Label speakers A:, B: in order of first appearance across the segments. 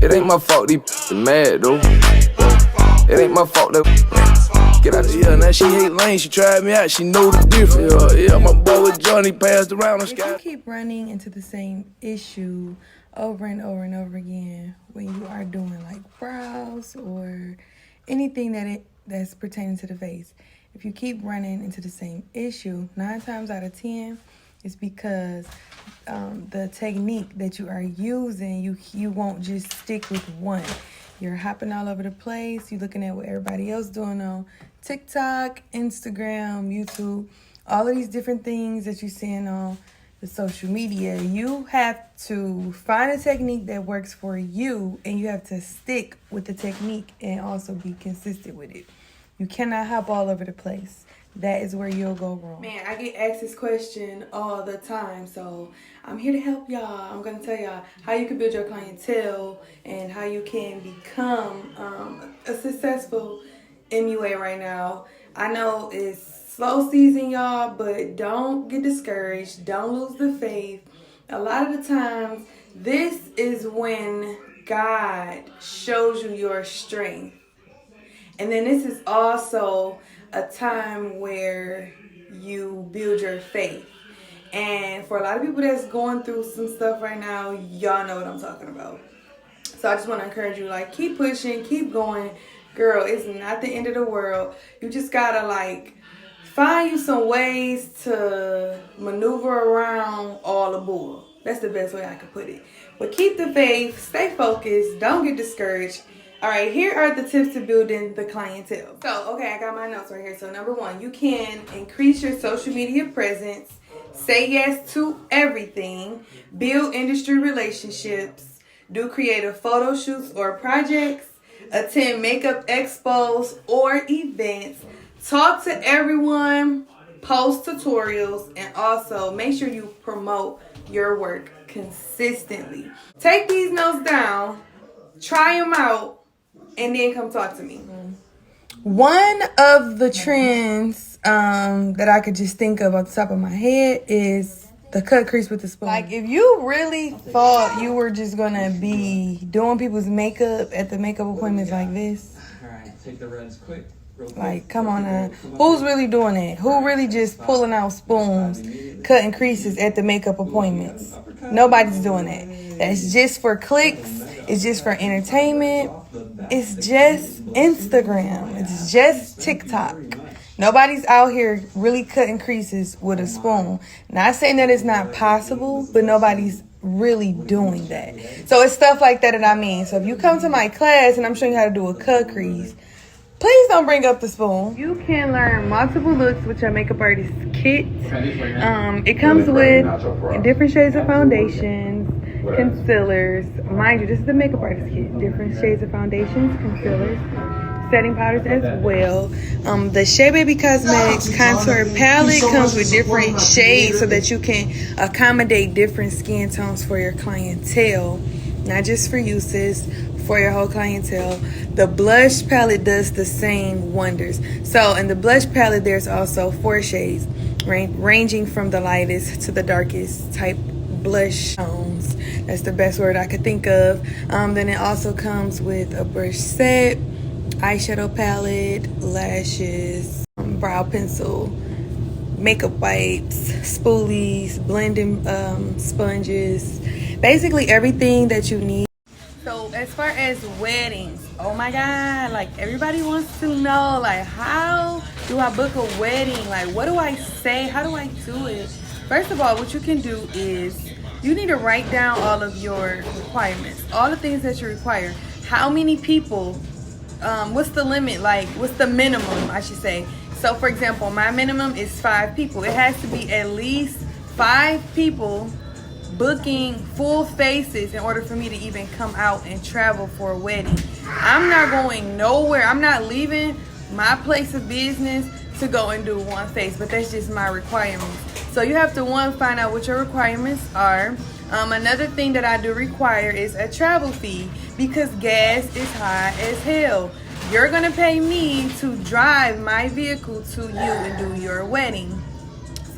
A: It ain't my fault these mad though. It ain't my fault that get out of here. Now she hate lane, she tried me out, she know the difference. Yeah, my boy with Johnny passed around the sky.
B: If you keep running into the same issue over and over and over again when you are doing like brows or anything that's pertaining to the face, if you keep running into the same issue, 9 times out of 10, it's because the technique that you are using, you won't just stick with one. You're hopping all over the place. You're looking at what everybody else doing on TikTok, Instagram, YouTube, all of these different things that you're seeing on the social media. You have to find a technique that works for you, and you have to stick with the technique and also be consistent with it. You cannot hop all over the place. That is where you'll go wrong. Man, I get asked this question all the time, so I'm here to help y'all. I'm going to tell y'all how you can build your clientele and how you can become a successful MUA right now. I know it's slow season, y'all, but don't get discouraged. Don't lose the faith. A lot of the times, this is when God shows you your strength. And then this is also a time where you build your faith. And for a lot of people that's going through some stuff right now, y'all know what I'm talking about. So I just want to encourage you, like, keep pushing, keep going. Girl, it's not the end of the world. You just gotta, like, find you some ways to maneuver around all the bull. That's the best way I could put it. But keep the faith, stay focused, don't get discouraged. All right, here are the tips to building the clientele. So, okay, I got my notes right here. So, number 1, you can increase your social media presence, say yes to everything, build industry relationships, do creative photo shoots or projects, attend makeup expos or events, talk to everyone, post tutorials, and also make sure you promote your work consistently. Take these notes down, try them out, and then come talk to me. One of the trends that I could just think of off the top of my head is the cut crease with the spoon. Like, if you really thought you were just going to be doing people's makeup at the makeup appointments like this.
C: All right, take the reds quick.
B: Like, come on now. Who's really doing that? Who really just pulling out spoons, cutting creases at the makeup appointments? Nobody's doing that. That's just for clicks. It's just for entertainment. It's just Instagram. It's just TikTok. Nobody's out here really cutting creases with a spoon. Not saying that it's not possible, but nobody's really doing that. So it's stuff like that I mean. So if you come to my class and I'm showing you how to do a cut crease, please don't bring up the spoon. You can learn multiple looks with your makeup artist kit. It comes with different shades of foundations, concealers. Mind you, this is the makeup artist kit. Different shades of foundations, concealers, setting powders as well. The Shay.baby Cosmetics contour palette comes with different shades so that you can accommodate different skin tones for your clientele. Not just for you, sis, for your whole clientele. The blush palette does the same wonders. So in the blush palette, there's also 4 shades, ranging from the lightest to the darkest type blush tones. That's the best word I could think of. Then it also comes with a brush set, eyeshadow palette, lashes, brow pencil, makeup wipes, spoolies, blending sponges, basically everything that you need. So as far as weddings, oh my God, like, everybody wants to know, like, how do I book a wedding? Like, what do I say? How do I do it? First of all, what you can do is you need to write down all of your requirements, all the things that you require. How many people? What's the limit? Like, what's the minimum, I should say? So, for example, my minimum is 5 people. It has to be at least 5 people booking full faces in order for me to even come out and travel for a wedding. I'm not going nowhere. I'm not leaving my place of business to go and do one face, but that's just my requirements. So you have to, one, find out what your requirements are. Another thing that I do require is a travel fee, because gas is high as hell. You're gonna pay me to drive my vehicle to you and do your wedding.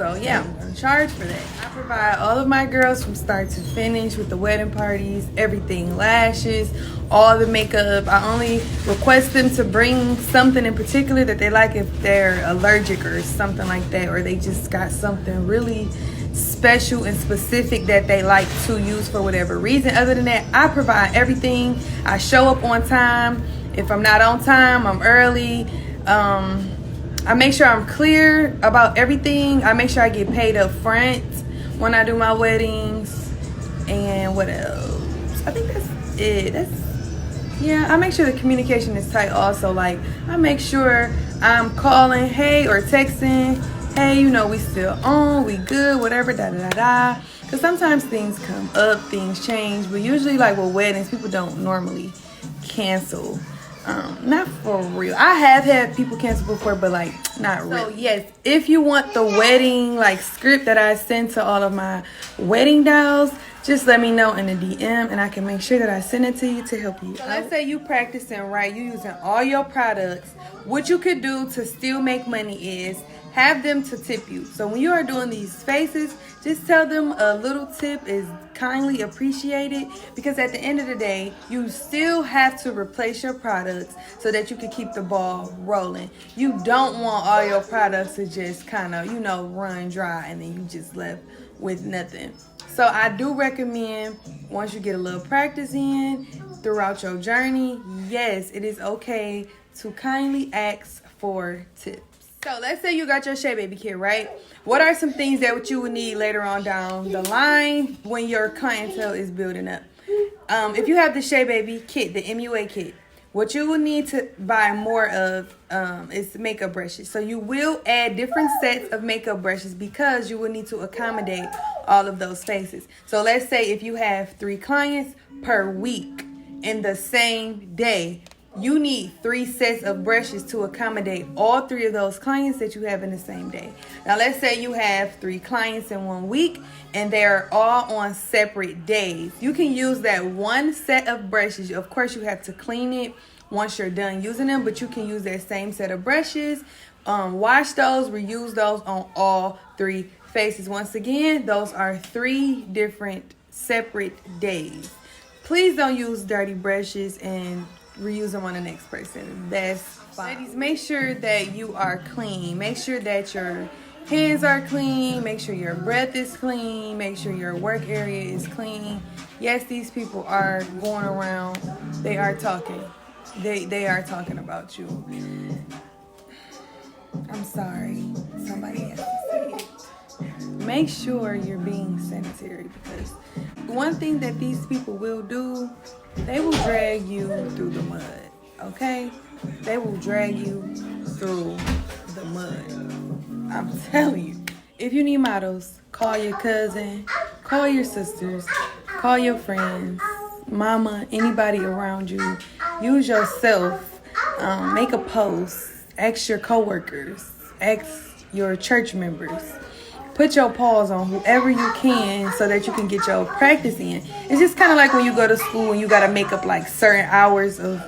B: So yeah, I'm gonna charge for that. I provide all of my girls from start to finish with the wedding parties, everything, lashes, all the makeup. I only request them to bring something in particular that they like if they're allergic or something like that, or they just got something really special and specific that they like to use for whatever reason. Other than that, I provide everything. I show up on time. If I'm not on time, I'm early. I make sure I'm clear about everything. I make sure I get paid up front when I do my weddings. And what else? I think that's it. I make sure the communication is tight also. Like, I make sure I'm calling, hey, or texting, hey, we still on, we good, whatever, da-da-da-da. Because sometimes things come up, things change. But usually, like with weddings, people don't normally cancel. Not for real. I have had people cancel before, but like not real. So yes, if you want the wedding like script that I send to all of my wedding dolls, just let me know in the DM and I can make sure that I send it to you to help you. So let's say you practicing right, you using all your products. What you could do to still make money is have them to tip you. So when you are doing these faces, just tell them a little tip is kindly appreciated, because at the end of the day, you still have to replace your products so that you can keep the ball rolling. You don't want all your products to just kind of, run dry and then you just left with nothing. So I do recommend, once you get a little practice in throughout your journey, yes, it is okay to kindly ask for tips. So let's say you got your Shay.baby kit, right? What are some things that you would need later on down the line when your clientele is building up? If you have the Shay.baby kit, the MUA kit, what you will need to buy more of is makeup brushes. So you will add different sets of makeup brushes because you will need to accommodate all of those faces. So let's say if you have 3 clients per week in the same day, you need 3 sets of brushes to accommodate all 3 of those clients that you have in the same day. Now, let's say you have 3 clients in 1 week and they're all on separate days. You can use that 1 set of brushes. Of course, you have to clean it once you're done using them, but you can use that same set of brushes, wash those, reuse those on all 3 faces. Once again, those are 3 different separate days. Please don't use dirty brushes and reuse them on the next person. That's fine. Ladies, make sure that you are clean. Make sure that your hands are clean. Make sure your breath is clean. Make sure your work area is clean. Yes, these people are going around. They are talking. They are talking about you. I'm sorry. Somebody has to say it. Make sure you're being sanitary, because one thing that these people will do, they will drag you through the mud, okay? They will drag you through the mud. I'm telling you. If you need models, call your cousin, call your sisters, call your friends, mama, anybody around you. Use yourself. Make a post. Ask your coworkers. Ask your church members. Put your paws on whoever you can so that you can get your practice in. It's just kind of like when you go to school and you got to make up like certain hours of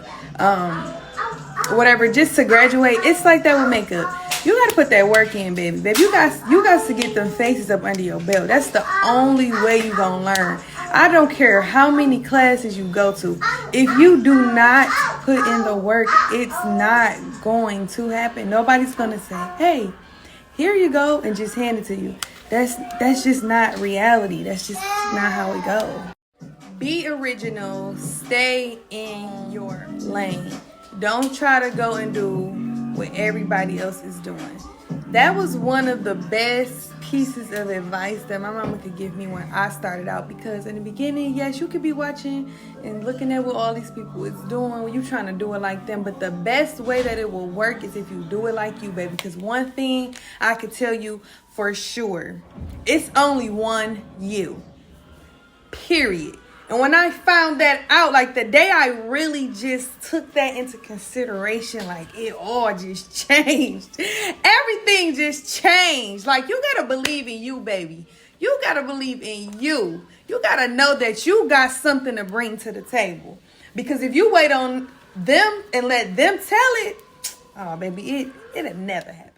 B: whatever just to graduate. It's like that with makeup. You got to put that work in, baby. You got to get them faces up under your belt. That's the only way you going to learn. I don't care how many classes you go to. If you do not put in the work, it's not going to happen. Nobody's going to say, hey, here you go, and just hand it to you. That's just not reality. That's just not how it goes. Be original. Stay in your lane. Don't try to go and do what everybody else is doing. That was one of the best pieces of advice that my mama could give me when I started out, because in the beginning, yes, you could be watching and looking at what all these people is doing when you're trying to do it like them, but the best way that it will work is if you do it like you, baby. Because one thing I could tell you for sure, it's only one you, period. And when I found that out, like the day I really just took that into consideration, like it all just changed. Everything just changed. Like, you got to believe in you, baby. You got to believe in you. You got to know that you got something to bring to the table. Because if you wait on them and let them tell it, oh, baby, it'll never happen.